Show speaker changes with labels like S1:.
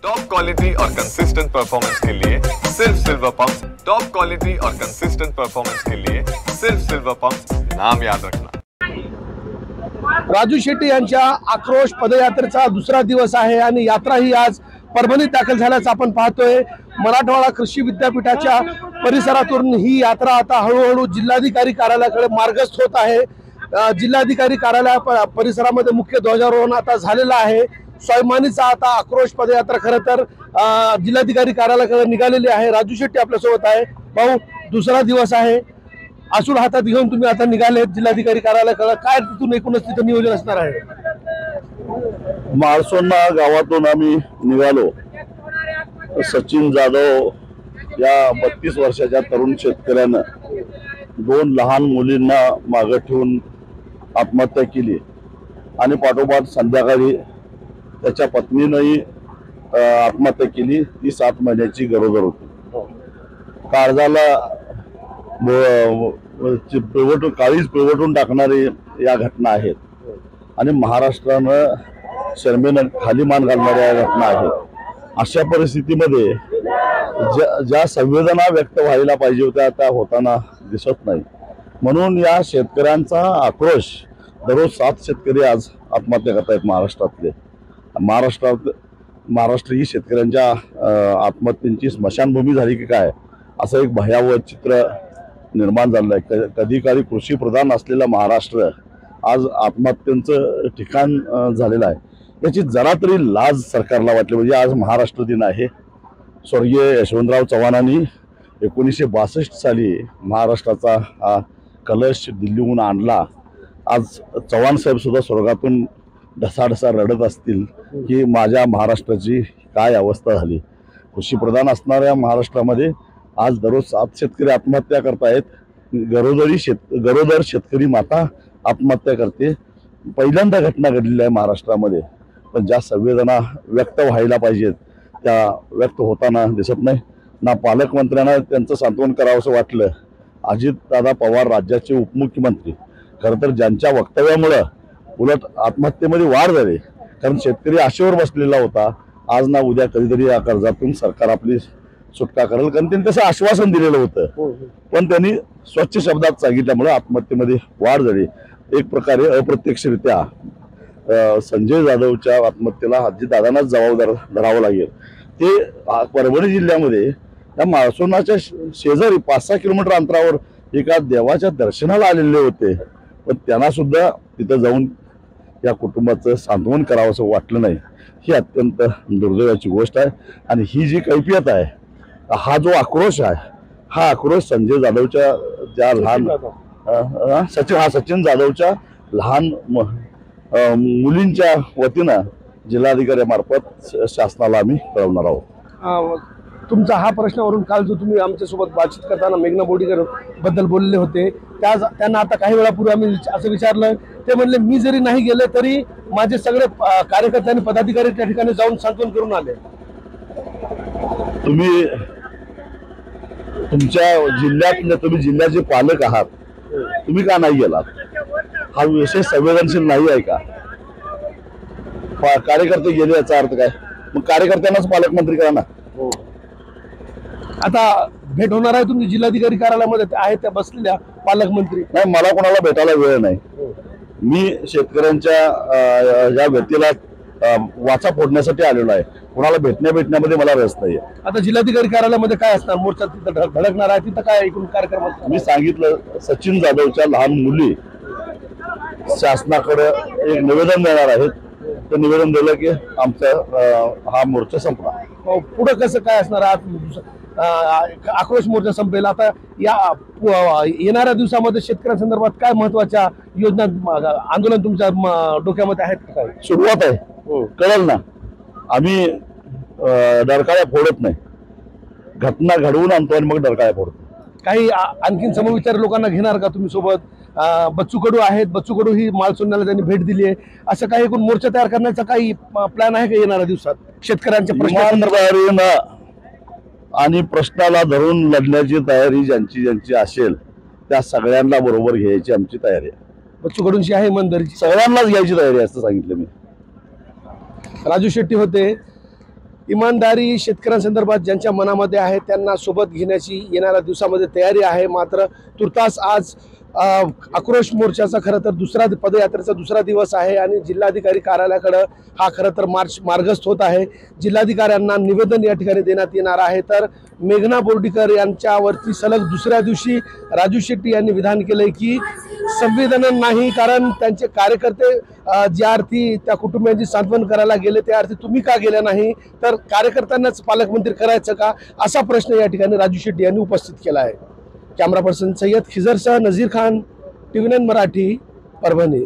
S1: Top quality और consistent performance के लिए सिर्फ सिल्वर पंप्स। टॉप क्वालिटी और कंसिस्टेंट परफॉर्मेंस के लिए सिर्फ सिल्वर पंप्स, नाम याद रखना।
S2: राजू शेट्टी यांच्या आक्रोश पदयात्रेचा दुसरा दिवस आहे आणि यात्रा ही आज परभणीत दाखल झाल्याचं आपण पाहतोय। मराठवाडा कृषी विद्यापीठाच्या परिसरातून ही यात्रा आता हळूहळू जिल्हाधिकारी कार्यालयाकडे मार्गस्थ होत आहे। जिल्हाधिकारी कार्यालय परिसरामध्ये मुख्य ध्वजारोहण आता झालेलं आहे। स्वाभिमानीचा आता आक्रोश पदयात्रा खरं तर जिल्हाधिकारी कार्यालयाकडे निघालेली आहे। राजू शेट्टी आपल्यासोबत आहे। भाऊ, दुसरा दिवस आहे, आसूड हातात घेऊन तुम्ही आता निघाले जिल्हाधिकारी कार्यालयाकडे, काय तिथून एकूणच तिथं नियोजन असणार आहे?
S3: माळसोंडा गावातून आम्ही निघालो। सचिन जाधव या 32 वर्षाच्या तरुण शेतकऱ्यानं 2 लहान मुलींना मागे ठेवून आत्महत्या केली आणि पाठोपाठ संध्याकाळी त्याच्या पत्नीनंही आत्महत्या केली। ती 7 महिन्याची गरोदर होती। काळजाला काळीज पिळवटून टाकणारी या घटना आहेत आणि महाराष्ट्रानं शर्मेनं खाली मान घालणाऱ्या घटना आहेत। अशा परिस्थितीमध्ये ज्या संवेदना व्यक्त व्हायला पाहिजे होत्या त्या होताना दिसत नाही। म्हणून या शेतकऱ्यांचा आक्रोश, दररोज 7 शेतकरी आज आत्महत्या करतायत महाराष्ट्रातले। महाराष्ट्र ही शेतकऱ्यांच्या आत्महत्येची स्मशानभूमी झाली की काय, असं एक भयावह चित्र निर्माण झालं आहे। कधी काळी कृषी प्रधान असलेला महाराष्ट्र आज आत्महत्यांचं ठिकाण झालेलं आहे। याची जरा तरी लाज सरकारला वाटली पाहिजे। आज महाराष्ट्र दिन आहे। स्वर्गीय यशवंतराव चव्हाणांनी 1962 साली महाराष्ट्राचा हा कलश दिल्लीहून आणला। आज चव्हाण साहेब सुद्धा स्वर्गातून ढसाढसा रडत असतील की माझ्या महाराष्ट्राची काय अवस्था झाली। कृषी प्रधान असणाऱ्या महाराष्ट्रामध्ये आज दररोज 7 शेतकरी आत्महत्या करतायत। गरोदर शेतकरी माता आत्महत्या करते। पहिल्यांदा घटना घडलेली आहे महाराष्ट्रामध्ये, पण ज्या संवेदना व्यक्त व्हायला पाहिजेत त्या व्यक्त होताना दिसत नाही ना। पालकमंत्र्यांना त्यांचं सांत्वन करावंसं वाटलं। अजितदादा पवार राज्याचे उपमुख्यमंत्री, खरं तर ज्यांच्या वक्तव्यामुळं उलट आत्महत्येमध्ये वाढ झाली, कारण शेतकरी आशेवर बसलेला होता। आज ना उद्या कधीतरी या कर्जातून सरकार आपली सुटका करेल, कारण त्यांनी तसं आश्वासन दिलेलं होतं, पण त्यांनी स्वच्छ शब्दात सांगितल्यामुळे आत्महत्येमध्ये वाढ झाली। एक प्रकारे अप्रत्यक्षरित्या संजय जाधवच्या आत्महत्येला अजितदादांनाच जबाबदार धरावं लागेल। ते परभणी जिल्ह्यामध्ये त्या माळसोंडाच्या शेजारी 5-6 किलोमीटर अंतरावर एका देवाच्या दर्शनाला आलेले होते, पण त्यांना सुद्धा तिथं जाऊन या कुटुंबाचं सांत्वन करावंसं वाटलं नाही। ही अत्यंत दुर्दैवाची गोष्ट आहे आणि ही जी कैफियत आहे, हा जो आक्रोश आहे, हा आक्रोश संजय जाधवच्या ज्या लहान सचिन जाधवच्या लहान मुलींच्या वतीनं जिल्हाधिकाऱ्यामार्फत शासनाला आम्ही कळवणार आहोत।
S2: तुमचा हा प्रश्नावरून काल जो तुम्ही आमच्यासोबत बातचीत करताना मेघना बोर्डीकर बद्दल बोलले होते, त्यांना आता काही वेळापूर्वी आम्ही असं विचारलं, ते म्हणले मी जरी नाही गेले तरी माझे सगळे कार्यकर्ते आणि पदाधिकारी त्या ठिकाणी जाऊन सांत्वन करून आले।
S3: तुम्ही तुमच्या जिल्ह्यातले, तुम्ही जिल्ह्याचे पालक आहात, तुम्ही का नाही गेलात? हा विषय संवेदनशील नाही आहे का? कार्यकर्ते गेले याचा अर्थ काय? मग कार्यकर्त्यांनाच पालकमंत्री करा ना।
S2: आता भेट होणार आहे तुमची जिल्हाधिकारी कार्यालयामध्ये आहेत त्या बसलेल्या पालकमंत्री?
S3: नाही, मला कोणाला भेटायला वेळ नाही। मी शेतकऱ्यांच्या या व्यक्तीला वाचा फोडण्यासाठी आलेलो आहे। कोणाला भेटण्यामध्ये मला रस नाही।
S2: आता जिल्हाधिकारी कार्यालयामध्ये काय असणार? मोर्चा तिथं धडकणार आहे, तिथं काय एकूण कार्यक्रम असणार?
S3: मी सांगितलं, सचिन जाधवच्या लहान मुली शासनाकडे एक निवेदन देणार आहेत। ते निवेदन दिलं की आमचा हा मोर्चा संपला।
S2: पुढे कसं काय असणार? आक्रोश मोर्चा संपेल। आता या येणाऱ्या दिवसामध्ये शेतकऱ्यांसंदर्भात काय महत्वाच्या योजना, आंदोलन तुमच्या डोक्यामध्ये आहेत काय?
S3: सुरुवात आहे, कळेल ना। आम्ही डरकाळ्या फोडत नाही, घटना घडवून आणतो आणि मग डरकाळ्या फोडतो।
S2: काही आणखीन समविचारी लोकांना घेणार का तुम्ही सोबत? बच्चू कडू आहेत, बच्चू कडू ही माळसोंड्याला त्यांनी भेट दिली आहे, असं काही एकूण मोर्चा तयार करण्याचा काही प्लॅन आहे का येणाऱ्या दिवसात? शेतकऱ्यांच्या
S3: प्रश्नांवर आणि प्रश्नाला धरून लढण्याची तयारी ज्यांची असेल त्या सगळ्यांना बरोबर घ्यायची आमची तयारी आहे।
S2: बच्चू कडूंची आहे मंदिरची,
S3: सगळ्यांनाच घ्यायची तयारी असं सांगितलं मी।
S2: राजू शेट्टी होते, इमानदारी शेतकऱ्यांसंदर्भात ज्यांच्या मनामध्ये आहे त्यांना सोबत घेण्याची येणाऱ्या दिवसामध्ये तयारी आहे। मात्र तुर्तास आज आक्रोश मोर्चाचा खरं तर पदयात्रेचा दुसरा दिवस आहे आणि जिल्हाधिकारी कार्यालयाकडे हा खरं तर मार्गस्थ होत आहे। जिल्हाधिकाऱ्यांना निवेदन या ठिकाणी देण्यात येणार आहे। तर मेघना बोर्डीकर यांच्यावरती सलग दुसऱ्या दिवशी राजू शेट्टी यांनी विधान केले की संवेदना नाही, कारण त्यांचे कार्यकर्ते ज्या अर्थी त्या कुटुंबियांची सांत्वन करायला गेले त्या अर्थी तुम्ही का गेले नाही, तर कार्यकर्त्यांनाच पालकमंत्री करायचं का, असा प्रश्न या ठिकाणी राजू शेट्टी यांनी उपस्थित केला आहे। कॅमेरा पर्सन सय्यद खिजरसह नजीर खान, TV9 मराठी, परभणी।